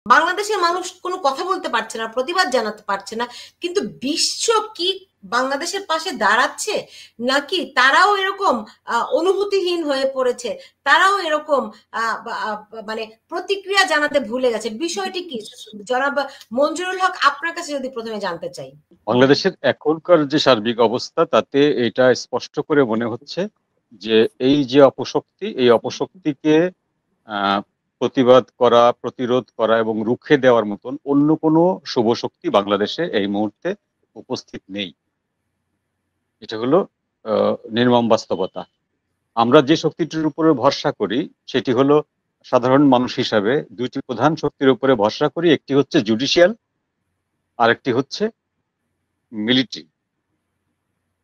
বাংলাদেশের মানুষ কোনো কথা বলতে পারছে না, প্রতিবাদ জানাতে পারছে না, কিন্তু বিশ্ব কি বাংলাদেশের পাশে দাঁড়াচ্ছে, নাকি তারাও এরকম অনুভূতিহীন হয়ে পড়েছে, তারাও এরকম মানে প্রতিক্রিয়া জানাতে ভুলে গেছে? বিষয়টি কি জনাব মঞ্জুরুল হক, আপনার কাছে যদি প্রথমে জানতে চাই। বাংলাদেশের এখনকার যে সার্বিক অবস্থা তাতে এটা স্পষ্ট করে মনে হচ্ছে যে এই যে অপশক্তি, এই অপশক্তিকে প্রতিবাদ করা, প্রতিরোধ করা এবং রুখে দেওয়ার মতন অন্য কোনো শুভ শক্তি বাংলাদেশে এই মুহূর্তে উপস্থিত নেই। এটা হলো নির্মম বাস্তবতা। আমরা যে শক্তিটির উপরে ভরসা করি সেটি হলো সাধারণ মানুষ হিসাবে দুইটি প্রধান শক্তির উপরে ভরসা করি। একটি হচ্ছে জুডিশিয়াল, আরেকটি হচ্ছে মিলিটারি।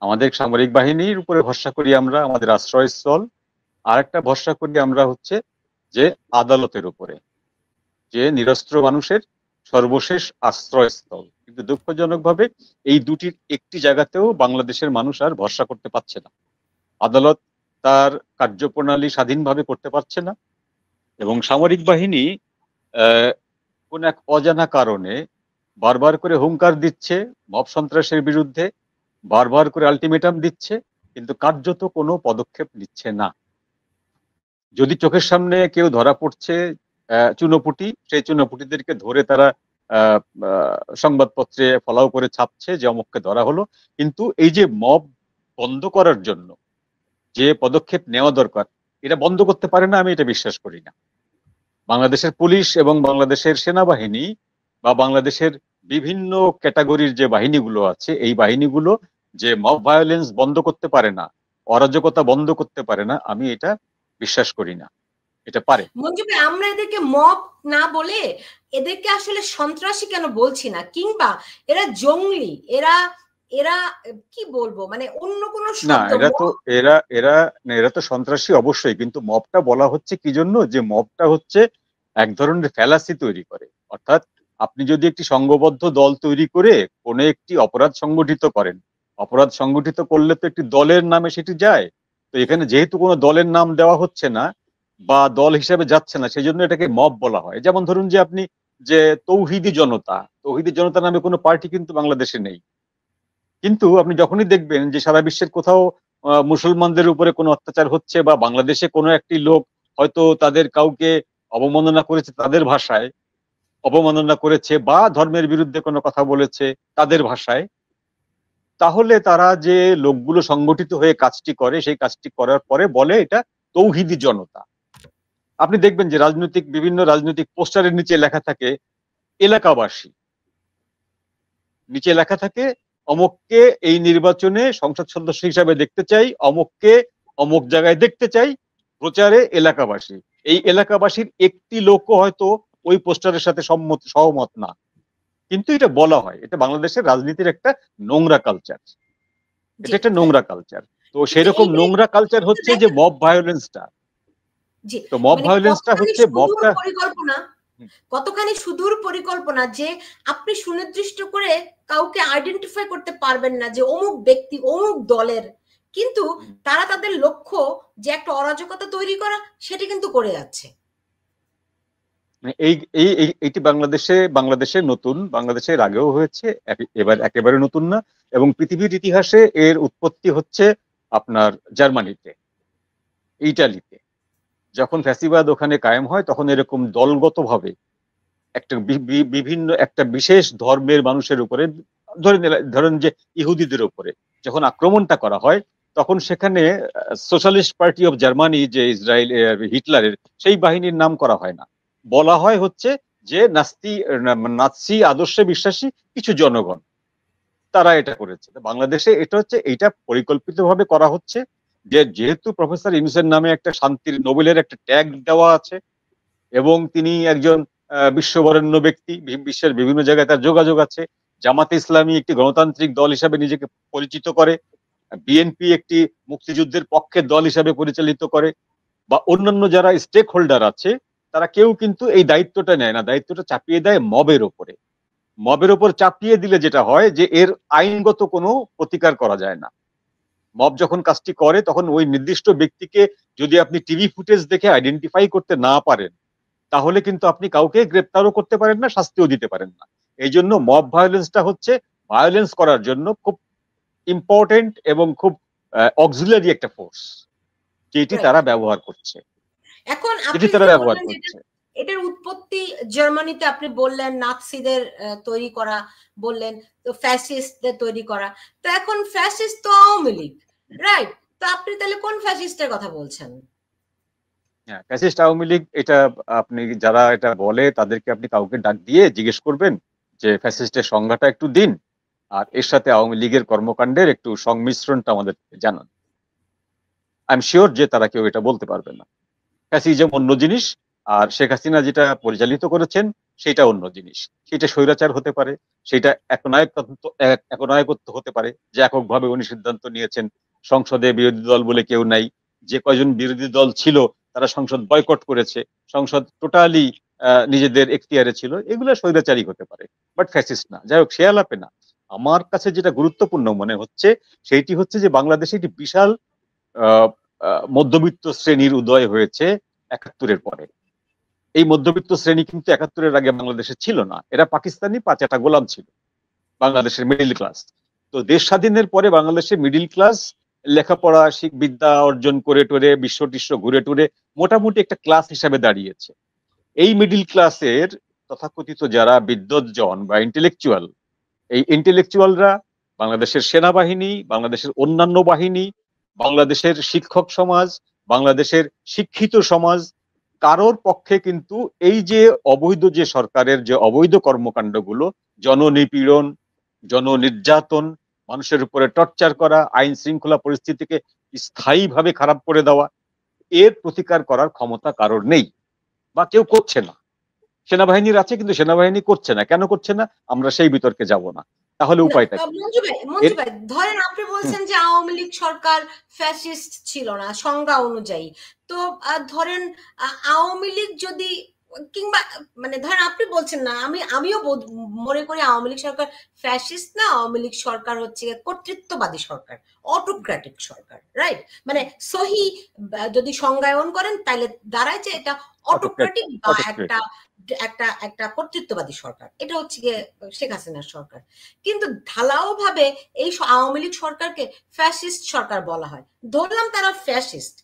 আমাদের সামরিক বাহিনীর উপরে ভরসা করি আমরা, আমাদের আশ্রয়স্থল। আরেকটা ভরসা করি আমরা হচ্ছে যে আদালতের উপরে, যে নিরস্ত্র মানুষের সর্বশেষ আশ্রয়স্থল। কিন্তু দুঃখজনকভাবে এই দুটির একটি জায়গাতেও বাংলাদেশের মানুষ আর ভরসা করতে পারছে না। আদালত তার কার্যপ্রণালী স্বাধীনভাবে করতে পারছে না, এবং সামরিক বাহিনী কোন এক অজানা কারণে বারবার করে হুঙ্কার দিচ্ছে মব সন্ত্রাসের বিরুদ্ধে, বারবার করে আলটিমেটাম দিচ্ছে, কিন্তু কার্যত কোনো পদক্ষেপ নিচ্ছে না। যদি চোখের সামনে কেউ ধরা পড়ছে চুনোপুটি, সেই চুনোপুটিদেরকে ধরে তারা সংবাদপত্রে ফলাও করে ছাপছে যে অমুককে ধরা হলো। কিন্তু এই যে মব বন্ধ করার জন্য যে পদক্ষেপ নেওয়া দরকার, এটা বন্ধ করতে পারে না, আমি এটা বিশ্বাস করি না। বাংলাদেশের পুলিশ এবং বাংলাদেশের সেনাবাহিনী বা বাংলাদেশের বিভিন্ন ক্যাটাগরির যে বাহিনীগুলো আছে, এই বাহিনীগুলো যে মব ভায়োলেন্স বন্ধ করতে পারে না, অরাজকতা বন্ধ করতে পারে না, আমি এটা বিশ্বাস করি না। এটা পারে। মঞ্জু ভাই, আমরা এদেরকে মব না বলে এদেরকে আসলে সন্ত্রাসী কেন বলছি না, কিংবা এরা জঙ্গলি, এরা এরা কি বলবো, মানে অন্য কোনো না, শব্দ? এরা তো সন্ত্রাসী অবশ্যই, কিন্তু মবটা বলা হচ্ছে কি জন্য, যে মবটা হচ্ছে এক ধরনের ফ্যালাসি তৈরি করে। অর্থাৎ আপনি যদি একটি সংঘবদ্ধ দল তৈরি করে কোনো একটি অপরাধ সংগঠিত করেন, অপরাধ সংগঠিত করলে তো একটি দলের নামে সেটি যায়। তো এখানে যেহেতু কোনো দলের নাম দেওয়া হচ্ছে না বা দল হিসাবে যাচ্ছে না, সেই জন্য এটাকে মব বলা হয়। যেমন ধরুন যে আপনি যে তৌহিদি জনতা, তৌহিদি জনতা নামে কোনো পার্টি কিন্তু বাংলাদেশে নেই। কিন্তু আপনি যখনই দেখবেন যে সারা বিশ্বের কোথাও মুসলমানদের উপরে কোনো অত্যাচার হচ্ছে, বা বাংলাদেশে কোনো একটি লোক হয়তো তাদের কাউকে অবমাননা করেছে তাদের ভাষায়, অবমাননা করেছে বা ধর্মের বিরুদ্ধে কোনো কথা বলেছে তাদের ভাষায়, তাহলে তারা যে লোকগুলো সংগঠিত হয়ে কাজটি করে, সেই কাজটি করার পরে বলে এটা তৌহিদি জনতা। আপনি দেখবেন যে বিভিন্ন রাজনৈতিক পোস্টারের নিচে লেখা থাকে এলাকাবাসী, নিচে লেখা থাকে অমুককে এই নির্বাচনে সংসদ সদস্য হিসাবে দেখতে চাই, অমুককে অমুক জায়গায় দেখতে চাই, প্রচারে এলাকাবাসী। এই এলাকাবাসীর একটি লোকও হয়তো ওই পোস্টারের সাথে সহমত না, কিন্তু এটা বলা হয়। এটা বাংলাদেশের রাজনীতির একটা নোংরা কালচার, এটা একটা নোংরা কালচার। তো সেরকম নোংরা কালচার হচ্ছে যে মব ভায়োলেন্সটা। তো মব ভায়োলেন্সটা হচ্ছে মবটা কতখানি সুদূর পরিকল্পনা যে আপনি সুনির্দিষ্ট করে কাউকে আইডেন্টিফাই করতে পারবেন না যে অমুক ব্যক্তি অমুক দলের, কিন্তু তারা তাদের লক্ষ্য যে একটা অরাজকতা তৈরি করা, সেটা কিন্তু করে যাচ্ছে। এইটি বাংলাদেশে নতুন, বাংলাদেশের আগেও হয়েছে, এবার একেবারে নতুন না। এবং পৃথিবীর ইতিহাসে এর উৎপত্তি হচ্ছে আপনার জার্মানিতে, ইটালিতে। যখন ফ্যাসিবাদ ওখানে কায়েম হয়, তখন এরকম দলগতভাবে একটা বিভিন্ন একটা বিশেষ ধর্মের মানুষের উপরে, ধরেন যে ইহুদিদের উপরে যখন আক্রমণটা করা হয়, তখন সেখানে সোশ্যালিস্ট পার্টি অফ জার্মানি, যে ইসরায়েল হিটলারের, সেই বাহিনীর নাম করা হয় না, বলা হয় হচ্ছে যে নাৎসি আদর্শে বিশ্বাসী কিছু জনগণ, তারা এটা করেছে। বাংলাদেশে এটা পরিকল্পিতভাবে করা হচ্ছে, যে যেহেতু প্রফেসর ইউনূসের নামে একটা শান্তির নোবেলের একটা ট্যাগ দেওয়া আছে, এবং তিনি একজন বিশ্ববরেণ্য ব্যক্তি, বিশ্বের বিভিন্ন জায়গায় তার যোগাযোগ আছে। জামাতে ইসলামী একটি গণতান্ত্রিক দল হিসাবে নিজেকে পরিচিত করে, বিএনপি একটি মুক্তিযুদ্ধের পক্ষের দল হিসাবে পরিচালিত করে, বা অন্যান্য যারা স্টেক হোল্ডার আছে, তারা কেউ কিন্তু এই দায়িত্বটা নেয় না, দায়িত্বটা চাপিয়ে দেয় মবের ওপরে। মবের ওপর চাপিয়ে দিলে যেটা হয় যে এর আইনগত কোনো প্রতিকার করা যায় না। মব যখন কাজটি করে, তখন ওই নির্দিষ্ট ব্যক্তিকে যদি আপনি টিভি ফুটেজ দেখে আইডেন্টিফাই করতে না পারেন, তাহলে কিন্তু আপনি কাউকে গ্রেপ্তারও করতে পারেন না, শাস্তিও দিতে পারেন না। এই জন্য মব ভায়োলেন্সটা হচ্ছে ভায়োলেন্স করার জন্য খুব ইম্পর্টেন্ট এবং খুব অক্সিলারি একটা ফোর্স, যেটি রাইট। তারা ব্যবহার করছে, এখন যেটি আপনি তারা যে ব্যবহার বললেন যে করছে। এটার উৎপত্তি জার্মানিতে, আপনি বললেন নাৎসিদের তৈরি করা, বললেন তো ফ্যাসিস্টদের তৈরি করা। তো এখন ফ্যাসিস্ট তো আওয়ামী লীগ, রাইট? তো আপনি তাহলে কোন ফ্যাসিস্টের কথা বলছেন? হ্যাঁ, ফ্যাসিস্ট আওয়ামী লীগ, এটা আপনি যারা এটা বলে তাদেরকে আপনি কাউকে ডাক দিয়ে জিজ্ঞেস করবেন যে ফ্যাসিস্টের সংজ্ঞাটা একটু দিন, আর এর সাথে আওয়ামী লীগের কর্মকাণ্ডের একটু সংমিশ্রণটা আমাদের জানান। আই এম শিওর যে তারা কেউ এটা বলতে পারবে না। ফ্যাসিজম অন্য জিনিস, আর শেখ হাসিনা যেটা পরিচালিত করেছেন সেটা অন্য জিনিস। সেটা স্বৈরাচার হতে পারে, সেটা একনায়কত্ব হতে পারে, যে এককভাবে উনি সিদ্ধান্ত নিয়েছেন সংসদে বিরোধী দল বলে কেউ নাই, যে কয়জন বিরোধী দল ছিল তারা সংসদ বয়কট করেছে, সংসদ টোটালি নিজেদের এখতিয়ারে ছিল, এগুলো স্বৈরাচারী হতে পারে, বাট ফ্যাসিস্ট না। যাই হোক, সে আলাপে না। আমার কাছে যেটা গুরুত্বপূর্ণ মনে হচ্ছে সেইটি হচ্ছে যে বাংলাদেশে একটি বিশাল আহ, মধ্যবিত্ত শ্রেণীর উদয় হয়েছে ৭১-এর পরে। এই মধ্যবিত্ত শ্রেণী কিন্তু ৭১-এর আগে বাংলাদেশে ছিল না, এরা পাকিস্তানি পাচাটা গোলাম ছিল, বাংলাদেশের মিডিল ক্লাস। তো দেশ স্বাধীনের পরে বাংলাদেশের মিডিল ক্লাস লেখাপড়া বিদ্যা অর্জন করে টোরে বিশ্ব টিশ্ব ঘুরে টুরে মোটামুটি একটা ক্লাস হিসাবে দাঁড়িয়েছে। এই মিডিল ক্লাসের তথাকথিত যারা বিদ্বজ্জন বা ইন্টেলেকচুয়াল, এই ইন্টেলেকচুয়ালরা বাংলাদেশের সেনাবাহিনী, বাংলাদেশের অন্যান্য বাহিনী, বাংলাদেশের শিক্ষক সমাজ, বাংলাদেশের শিক্ষিত সমাজ, কারোর পক্ষে কিন্তু এই যে অবৈধ, যে সরকারের যে অবৈধ কর্মকাণ্ডগুলো, জননিপীড়ন, জননির্যাতন, মানুষের উপরে টর্চার করা, আইন শৃঙ্খলা পরিস্থিতিকে স্থায়ীভাবে খারাপ করে দেওয়া, এর প্রতিকার করার ক্ষমতা কারোর নেই বা কেউ করছে না। সেনাবাহিনীর আছে কিন্তু সেনাবাহিনী করছে না, কেন করছে না আমরা সেই বিতর্কে যাব না। তাহলে না, উপায়টা কি? মঞ্জু ভাই, এর মঞ্জু ভাই, ধরেন আপনি হুম, বলছেন যে আওয়ামী লীগ সরকার ফ্যাসিস্ট ছিল না সংজ্ঞা অনুযায়ী। তো ধরেন আওয়ামী লীগ যদি, কিংবা মানে ধরেন আপনি বলছেন না, আমিও মনে করি আওয়ামী লীগ সরকার ফ্যাসিস্ট না, আওয়ামী লীগ সরকার হচ্ছে কর্তৃত্ববাদী সরকার, অটোক্র্যাটিক সরকার, রাইট? মানে সহি যদি সংজ্ঞায়ন করেন তাহলে দাঁড়ায় যে এটা অটোক্র্যাটিক বা একটা অটোক্রেটিক। একটা একটা কর্তৃত্ববাদী সরকার। এটা হচ্ছে গিয়ে শেখ হাসিনার সরকার। কিন্তু ঢালাও ভাবে এই আওয়ামী লীগ সরকারকে ফ্যাসিস্ট সরকার বলা হয়। ধরলাম তারা ফ্যাসিস্ট,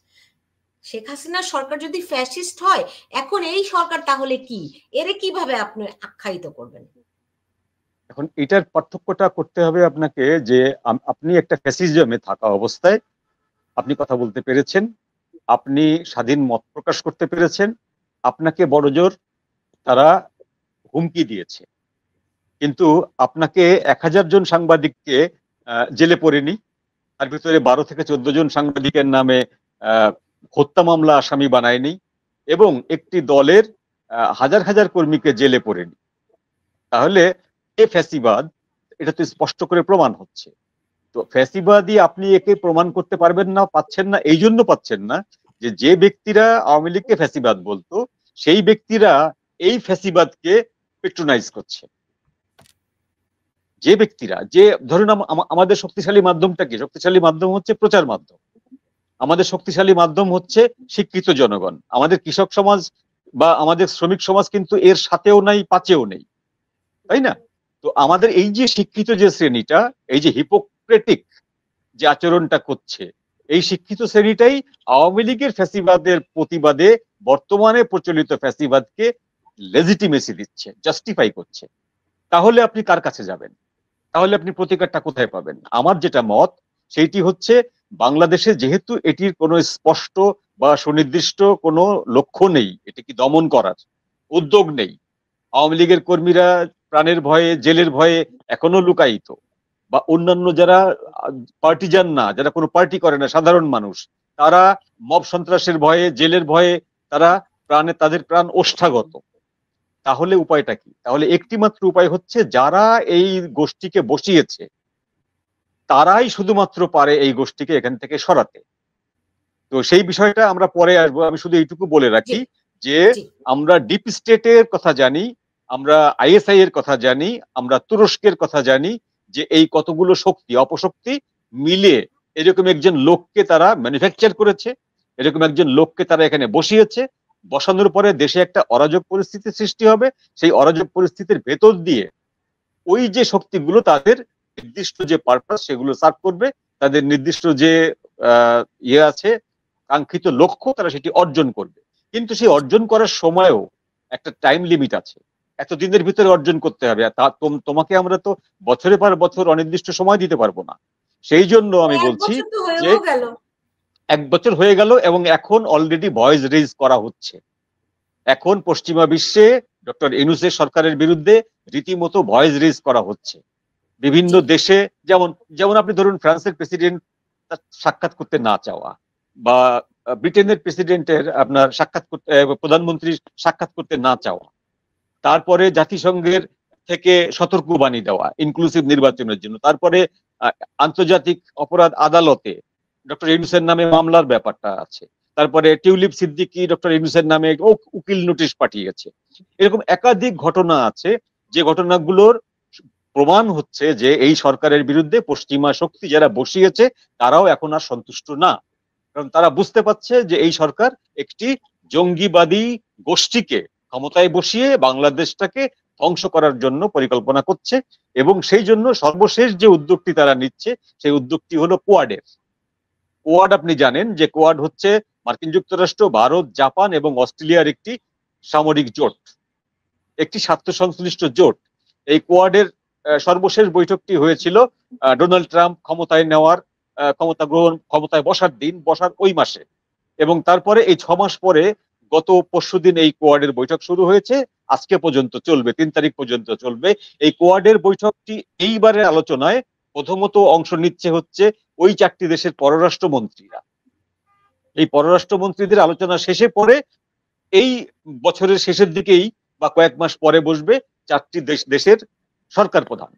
শেখ হাসিনার সরকার যদি ফ্যাসিস্ট হয়, এখন এই সরকার তাহলে কি? এরে কিভাবে আপনি আখ্যায়িত করবেন? এখন এটার পার্থক্যটা করতে হবে আপনাকে, যে আপনি একটা ফ্যাসিজমে থাকা অবস্থায় আপনি কথা বলতে পেরেছেন, আপনি স্বাধীন মত প্রকাশ করতে পেরেছেন, আপনাকে বড়জোর তারা হুমকি দিয়েছে, কিন্তু আপনাকে ১,০০০ জন সাংবাদিককে জেলে পড়েনি, তার ভিতরে ১২ থেকে ১৪ জন সাংবাদিকের নামে হত্যা মামলা আসামি বানায়নি, এবং একটি দলের হাজার হাজার কর্মীকে জেলে পড়েনি। তাহলে এ ফ্যাসিবাদ, এটা তো স্পষ্ট করে প্রমাণ হচ্ছে। তো ফ্যাসিবাদী আপনি একে প্রমাণ করতে পারবেন না, পাচ্ছেন না, এই জন্য পাচ্ছেন না যে যে ব্যক্তিরা আওয়ামী লীগকে ফ্যাসিবাদ বলতো সেই ব্যক্তিরা এই ফ্যাসিবাদকে পেট্রোনাইজ করছে। যে ব্যক্তিরা, যে ধরুন আমাদের শক্তিশালী মাধ্যমটা কি? শক্তিশালী মাধ্যম হচ্ছে প্রচার মাধ্যম, আমাদের শক্তিশালী মাধ্যম হচ্ছে শিক্ষিত জনগণ, আমাদের কৃষক সমাজ বা আমাদের শ্রমিক সমাজ কিন্তু এর সাথেও নাই, পাচেও নেই, তাই না? তো আমাদের এই যে শিক্ষিত যে শ্রেণীটা, এই যে হিপোক্রেটিক যে আচরণটা করছে, এই শিক্ষিত শ্রেণীটাই আওয়ামী লীগের ফ্যাসিবাদের প্রতিবাদে বর্তমানে প্রচলিত ফ্যাসিবাদকে লেজিটিমেসি দিচ্ছে, জাস্টিফাই করছে। তাহলে আপনি কার কাছে যাবেন? তাহলে আপনি প্রতিকারটা কোথায় পাবেন? আমার যেটা মত সেইটি হচ্ছে, বাংলাদেশে যেহেতু এটির কোনো স্পষ্ট বা সুনির্দিষ্ট কোনো লক্ষ্য নেই, এটিকে দমন করার উদ্যোগ নেই, আওয়ামী লীগের কর্মীরা প্রাণের ভয়ে, জেলের ভয়ে এখনো লুকায়িত, বা অন্যান্য যারা পার্টিজান না, যারা কোনো পার্টি করে না, সাধারণ মানুষ, তারা মব সন্ত্রাসের ভয়ে, জেলের ভয়ে তারা তাদের প্রাণ ওষ্ঠাগত। তাহলে উপায়টা কি? তাহলে একটি মাত্র উপায় হচ্ছে, যারা এই গোষ্ঠীকে বসিয়েছে তারাই শুধুমাত্র পারে এই গোষ্ঠীকে এখান থেকে সরাতে। তো সেই বিষয়টা আমরা পরে আসবো, আমি শুধু এইটুকু বলে জি, রাখি যে জি। আমরা ডিপ স্টেটের কথা জানি, আমরা আইএসআই এর কথা জানি, আমরা তুরস্কের কথা জানি, যে এই কতগুলো শক্তি অপশক্তি মিলে এরকম একজন লোককে তারা ম্যানুফ্যাকচার করেছে, এরকম একজন লোককে তারা এখানে বসিয়েছে, বসানোর পরে দেশে একটা অরাজক পরিস্থিতির সৃষ্টি হবে। সেই অরাজক পরিস্থিতির ভেতর দিয়ে ওই যে শক্তিগুলো তাদের নির্দিষ্ট যে পারপাস সেগুলো সার্ভ করবে, তাদের নির্দিষ্ট যে ইয়ে আছে, কাঙ্ক্ষিত লক্ষ্য, তারা সেটি অর্জন করবে। কিন্তু সেই অর্জন করার সময়ও একটা টাইম লিমিট আছে, এতদিনের ভিতরে অর্জন করতে হবে। তোমাকে আমরা তো বছরের পর বছর অনির্দিষ্ট সময় দিতে পারবো না। সেই জন্য আমি এক বলছি বছর তো যে হয়েও গেল। 1 বছর হয়ে গেল এবং এখন অলরেডি ভয়েস রেজ করা হচ্ছে। এখন পশ্চিমা বিশ্বে ডক্টর ইউনূসের সরকারের বিরুদ্ধে রীতিমতো ভয়েস রেজ করা হচ্ছে বিভিন্ন দেশে। যেমন যেমন আপনি ধরুন ফ্রান্সের প্রেসিডেন্ট সাক্ষাৎ করতে না চাওয়া, বা ব্রিটেনের প্রেসিডেন্টের আপনার সাক্ষাৎ করতে, প্রধানমন্ত্রী সাক্ষাৎ করতে না চাওয়া, তারপরে জাতিসংঘের থেকে সতর্কবাণী দেওয়া ইনক্লুসিভ নির্বাচনের জন্য, তারপরে আন্তর্জাতিক অপরাধ আদালতে ডক্টর ইউনূসের নামে মামলার ব্যাপারটা আছে, তারপরে টিউলিপ সিদ্দিকী ডক্টর ইউনূসের নামে উকিল নোটিশ পাঠিয়েছে। এরকম একাধিক ঘটনা আছে যে ঘটনাগুলোর প্রমাণ হচ্ছে যে এই সরকারের বিরুদ্ধে পশ্চিমা শক্তি যারা বসিয়েছে তারাও এখন আর সন্তুষ্ট না। কারণ তারা বুঝতে পারছে যে এই সরকার একটি জঙ্গিবাদী গোষ্ঠীকে ক্ষমতায় বসিয়ে বাংলাদেশটাকে ধ্বংস করার জন্য পরিকল্পনা করছে। এবং সেই জন্য সর্বশেষ যে উদ্যোগটি তারা নিচ্ছে সেই উদ্যোগটি হলো কোয়াডের। কোয়াড আপনি জানেন যে কোয়াড হচ্ছে মার্কিন যুক্তরাষ্ট্র, ভারত, জাপান এবং অস্ট্রেলিয়ার একটি সামরিক জোট, একটি স্বার্থ সংশ্লিষ্ট জোট। এই কোয়াডের সর্বশেষ বৈঠকটি হয়েছিল ডোনাল্ড ট্রাম্প ক্ষমতায় নেওয়ার, ক্ষমতায় বসার দিন, বসার ওই মাসে। এবং তারপরে এই 6 মাস পরে গত পরশুদিন এই কোয়াডের বৈঠক শুরু হয়েছে, আজকে পর্যন্ত চলবে, 3 তারিখ পর্যন্ত চলবে। এই কোয়াডের বৈঠকটি এইবারের আলোচনায় প্রথমত অংশ নিচ্ছে হচ্ছে ওই 4টি দেশের পররাষ্ট্রমন্ত্রীরা। এই পররাষ্ট্রমন্ত্রীদের আলোচনা শেষে পরে এই বছরের শেষের দিকেই বা কয়েক মাস পরে বসবে 4টি দেশের সরকার প্রধান।